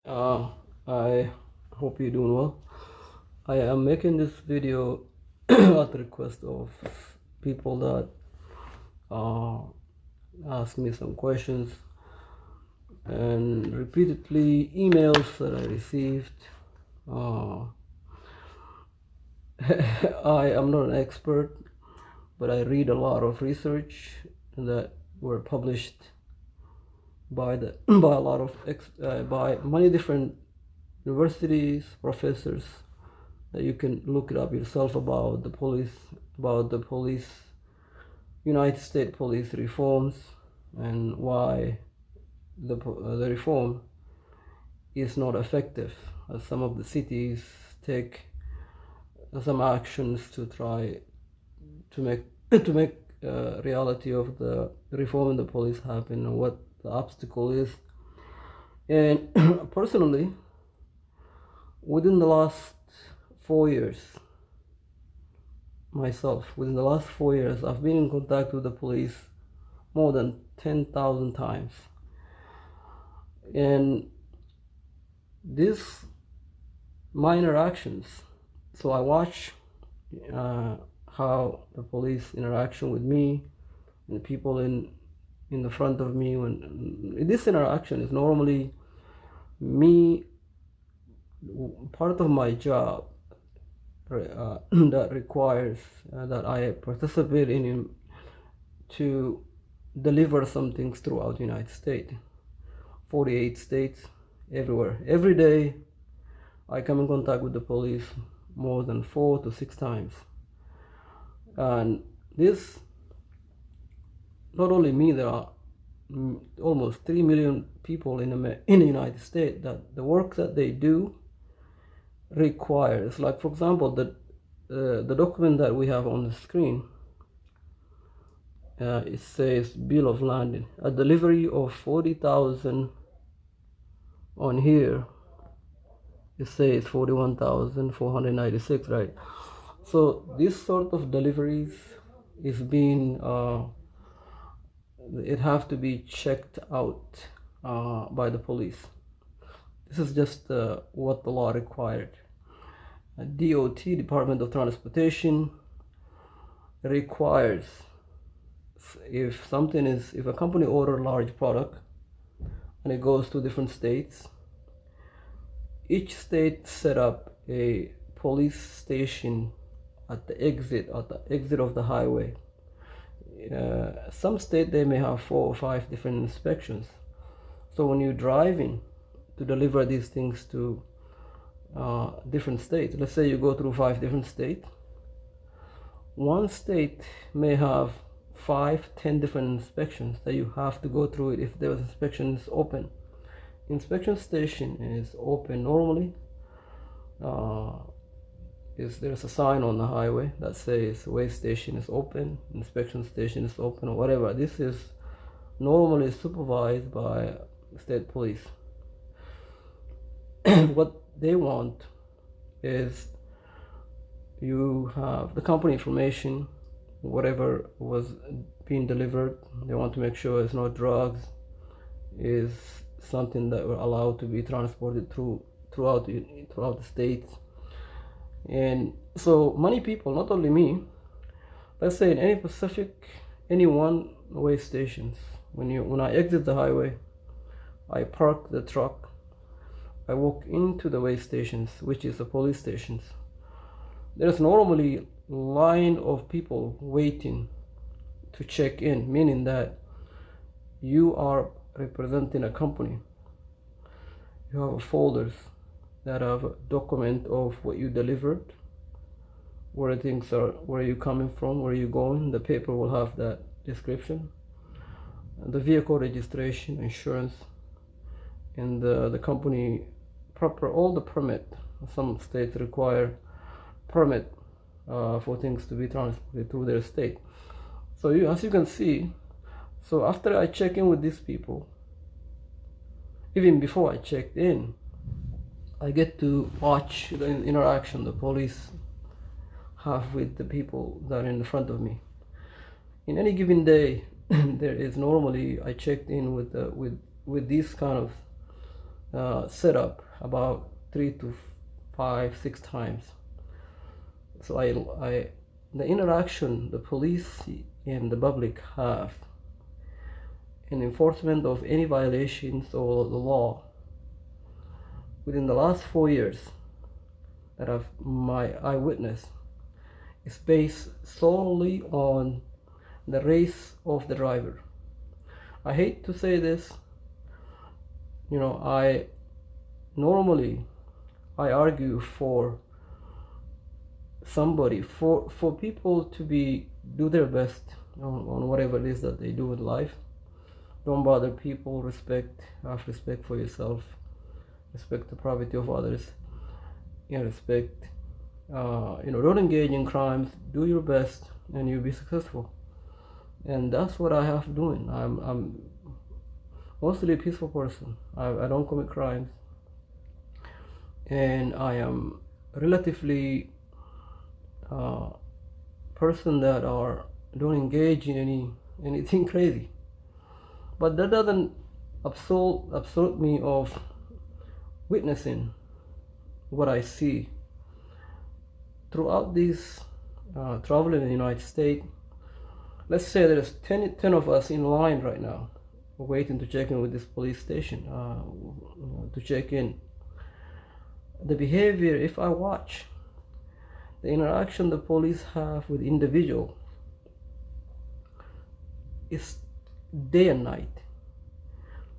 Uh, I hope you're doing well. I am making this video at the request of people that uh, ask me some questions and repeatedly emails that I received. Uh, I am not an expert, but I read a lot of research that were published by by a lot of by many different universities, professors, that you can look it up yourself about the police, United States police reforms, and why the reform is not effective, as some of the cities take some actions to try to make to make reality of the reform in the police happen, and what the obstacle is. And personally, within the last 4 years, within the last 4 years, I've been in contact with the police more than 10,000 times. And these minor actions, so I watch how the police interaction with me and the people in the front of me. When this interaction is normally me, part of my job that requires that I participate in to deliver some things throughout the United States, 48 states, everywhere. Every day I come in contact with the police more than 4 to 6 times. And this, not only me, there are almost 3 million people in the United States that the work that they do requires, like, for example, the document that we have on the screen, it says bill of lading, a delivery of 40,000. On here it says 41,496, right? So this sort of deliveries is being it have to be checked out by the police. This is just what the law required. DOT, Department of Transportation, requires, if a company order large product and it goes to different states, each state set up a police station at the exit of the highway. Some state they may have 4 or 5 different inspections. So when you're driving to deliver these things to different states, let's say you go through 5 different states, one state may have 5-10 different inspections that you have to go through it if the inspection is open. Inspection station is open normally. There's a sign on the highway that says weigh station is open, inspection station is open, or whatever. This is normally supervised by state police. What they want is you have the company information, whatever was being delivered. They want to make sure it's not drugs, is something that were allowed to be transported throughout the states. And so many people, not only me, let's say in any one-way stations, when I exit the highway, I park the truck, I walk into the way stations, which is the police stations. There's normally a line of people waiting to check in, meaning that you are representing a company. You have folders that have a document of what you delivered, where things are, where you're coming from, where you're going. The paper will have that description, the vehicle registration, insurance, and the company all the permit. Some states require permit for things to be transported through their state. So as you can see, so after I check in with these people, even before I checked in, I get to watch the interaction the police have with the people that are in front of me. In any given day, there is normally, I checked in with these kind of set up about 3 to 5, 6 times. So the interaction the police and the public have in enforcement of any violations of the law within the last 4 years that my eyewitness is based solely on the race of the driver. I hate to say this, I normally argue for somebody, for people to do their best on whatever it is that they do in life. Don't bother people. Have respect for yourself. Respect the privacy of others. Respect. Don't engage in crimes. Do your best, and you'll be successful. And that's what I have doing. I'm mostly a peaceful person. I don't commit crimes, and I am relatively person that don't engage in anything crazy. But that doesn't absolve me of witnessing what I see throughout this traveling in the United States. Let's say there's 10 of us in line right now, waiting to check in with this police station, to check in. The behavior, if I watch the interaction the police have with individual, is day and night.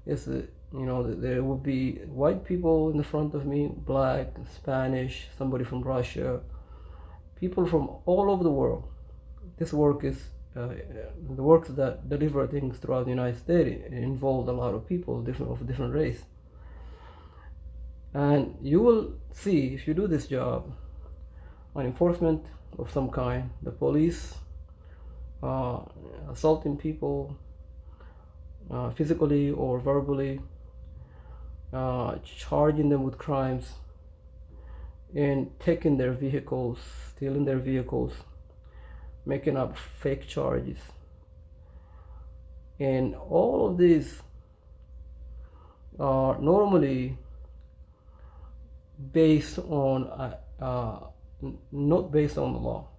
There will be white people in the front of me, black, Spanish, somebody from Russia, people from all over the world. This work is the works that deliver things throughout the United States involved a lot of people of different race. And you will see, if you do this job on enforcement of some kind, the police assaulting people physically or verbally, charging them with crimes, and taking their vehicles, stealing their vehicles, making up fake charges. And all of these are normally based on not based on the law.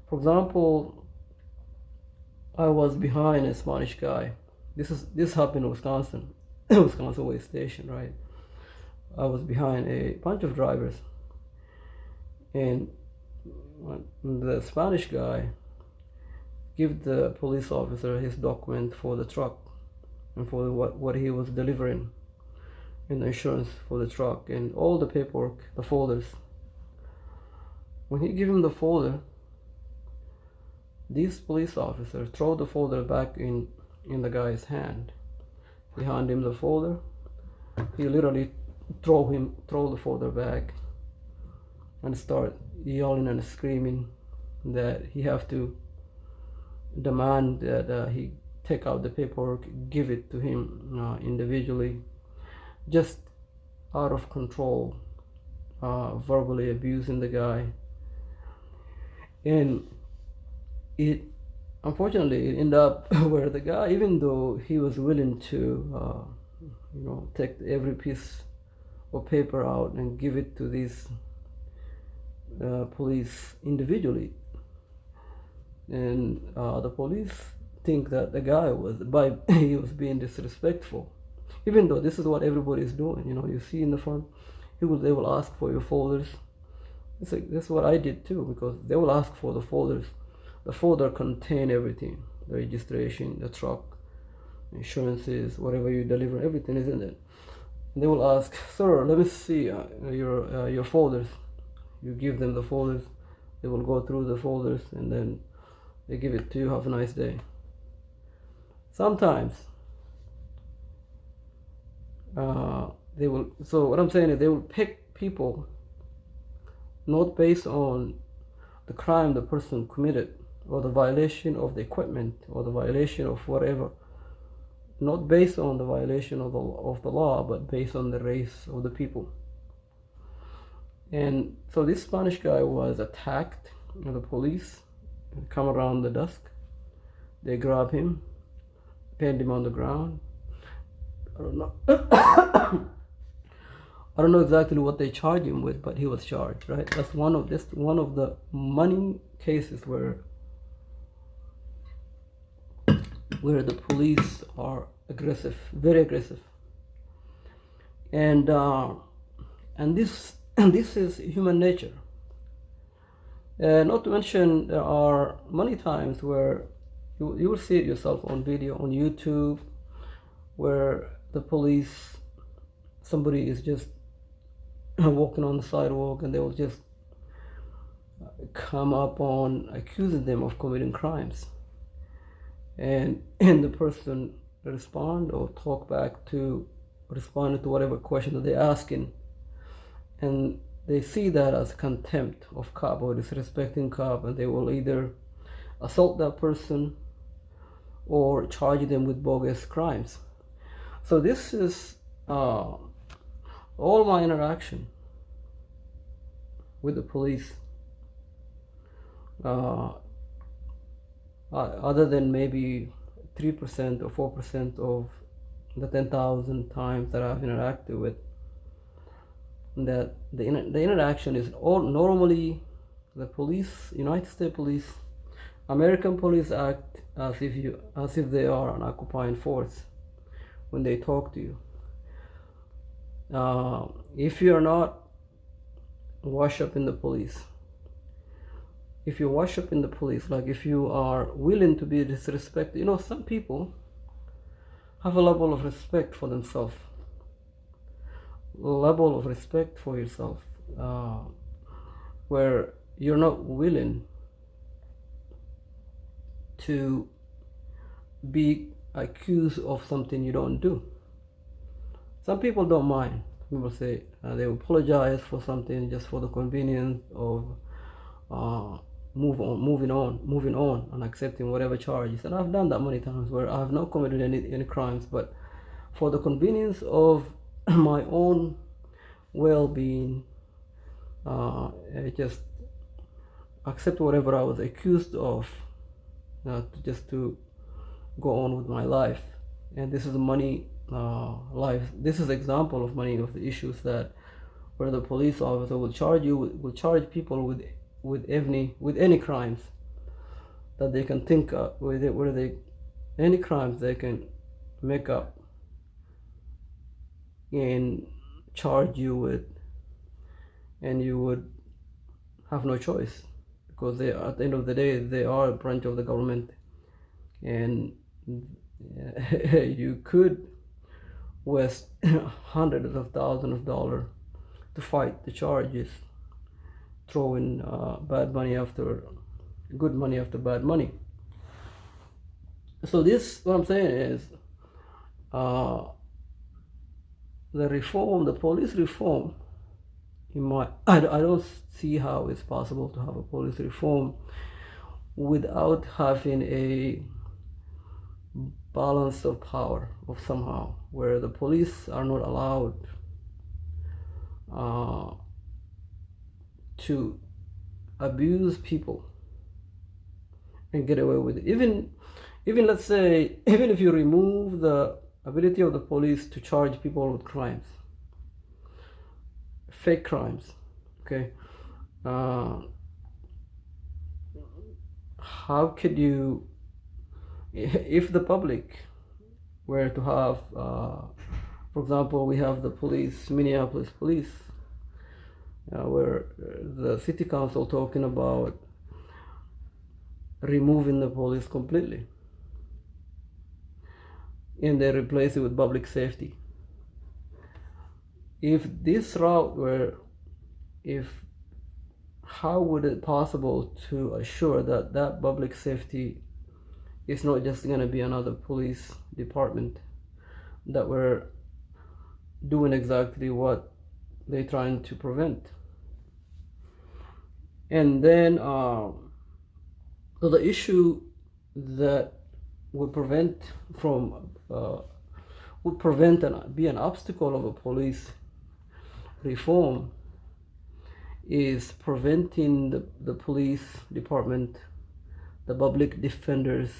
For example, I was behind a Spanish guy. This happened in Wisconsin, Wisconsin Way Station, right? I was behind a bunch of drivers, and the Spanish guy gave the police officer his document for the truck and for what he was delivering, and the insurance for the truck and all the paperwork, the folders. When he gave him the folder, these police officers throw the folder back in the guy's hand. They hand him the folder. He literally throw the folder back and start yelling and screaming that he have to demand that he take out the paperwork, give it to him individually, just out of control, verbally abusing the guy. And unfortunately it ended up where the guy, even though he was willing to take every piece of paper out and give it to these police individually, and the police think that the guy he was being disrespectful, even though this is what everybody is doing. You see in the front, they will ask for your folders. It's like, that's what I did too, because they will ask for the folders. The folder contain everything: the registration, the truck, insurances, whatever you deliver, everything is in it. And they will ask, "Sir, let me see your folders." You give them the folders. They will go through the folders and then they give it to you. Have a nice day. Sometimes they will. So what I'm saying is, they will pick people not based on the crime the person committed, or the violation of the equipment, or the violation of whatever, not based on the violation of the law, but based on the race of the people. And so this Spanish guy was attacked. The police come around the dusk. They grab him, pinned him on the ground. I don't know. I don't know exactly what they charged him with, but he was charged, right? That's one of the money cases where the police are aggressive, very aggressive, and this this is human nature. Not to mention, there are many times where you will see it yourself on video on YouTube, where the police, somebody is just walking on the sidewalk and they will just come up on accusing them of committing crimes, and the person respond or talk back to respond to whatever question that they're asking, and they see that as contempt of cop or disrespecting cop, and they will either assault that person or charge them with bogus crimes. So this is all my interaction with the police, other than maybe 3% or 4% of the 10,000 times that I've interacted with, that the interaction is all normally the police, United States police, American police act as if they are an occupying force when they talk to you. If you're not wash up in the police, if you wash up in the police, like if you are willing to be disrespected, some people have a level of respect for themselves, level of respect for yourself, where you're not willing to be accused of something you don't do. Some people don't mind. People say they apologize for something just for the convenience of moving on and accepting whatever charges. And I've done that many times where I have not committed any crimes, but for the convenience of my own well-being, I just accept whatever I was accused of, just to go on with my life. And this is money, life. This is example of many of the issues that where the police officer will charge people with any crimes that they can think of, any crimes they can make up and charge you with, and you would have no choice, because they, at the end of the day, they are a branch of the government, and you could waste hundreds of thousands of dollars to fight the charges, throwing bad money after good money after bad money. So this, what I'm saying is, the police reform, I don't see how it's possible to have a police reform without having a balance of power of somehow, where the police are not allowed to abuse people and get away with it. Even let's say, even if you remove the ability of the police to charge people with crimes, fake crimes, okay, how could you, if the public were to have, for example, we have the police, Minneapolis police, where the city council talking about removing the police completely, and they replace it with public safety. If this route were, how would it possible to assure that public safety is not just going to be another police department that we're doing exactly what they're trying to prevent? And then so the issue that would prevent and be an obstacle of a police reform is preventing the police department, the public defenders,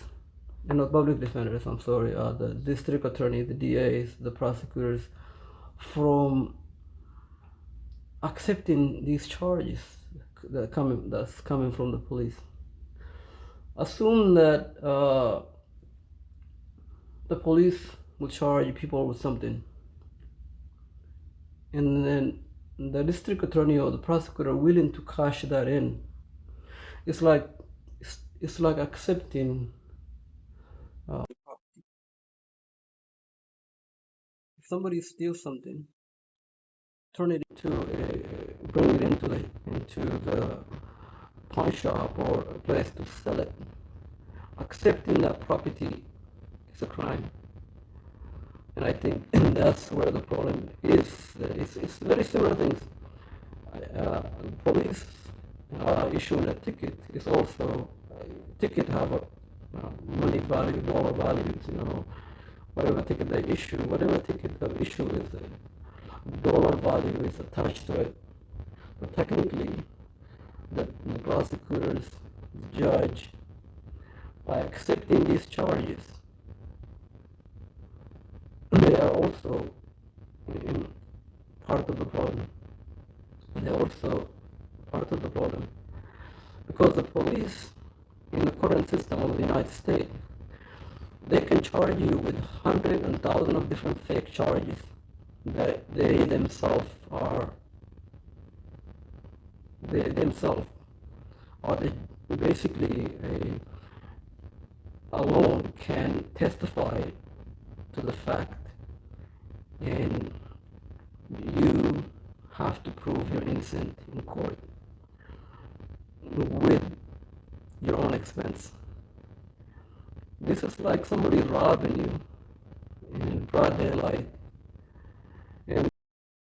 and not public defenders, I'm sorry, the district attorney, the DAs, the prosecutors, from accepting these charges that's coming from the police. Assume that the police will charge people with something, and then the district attorney or the prosecutor are willing to cash that in. It's like accepting if somebody steals something, turn it into bring it into the pawn shop or a place to sell it. Accepting that property is a crime, and I think that's where the problem is. It's very similar things. Police issuing a ticket is also ticket have a money value, dollar values. Whatever ticket they issue, whatever ticket they issue is a dollar value is attached to it. But technically, the prosecutors, the judge, by accepting these charges, they are also part of the problem. They're also part of the problem because the police, in the current system of the United States, they can charge you with hundreds and thousands of different fake charges that they themselves are basically alone can testify to the fact, and you have to prove you're innocent in court with your own expense. This is like somebody robbing you in broad daylight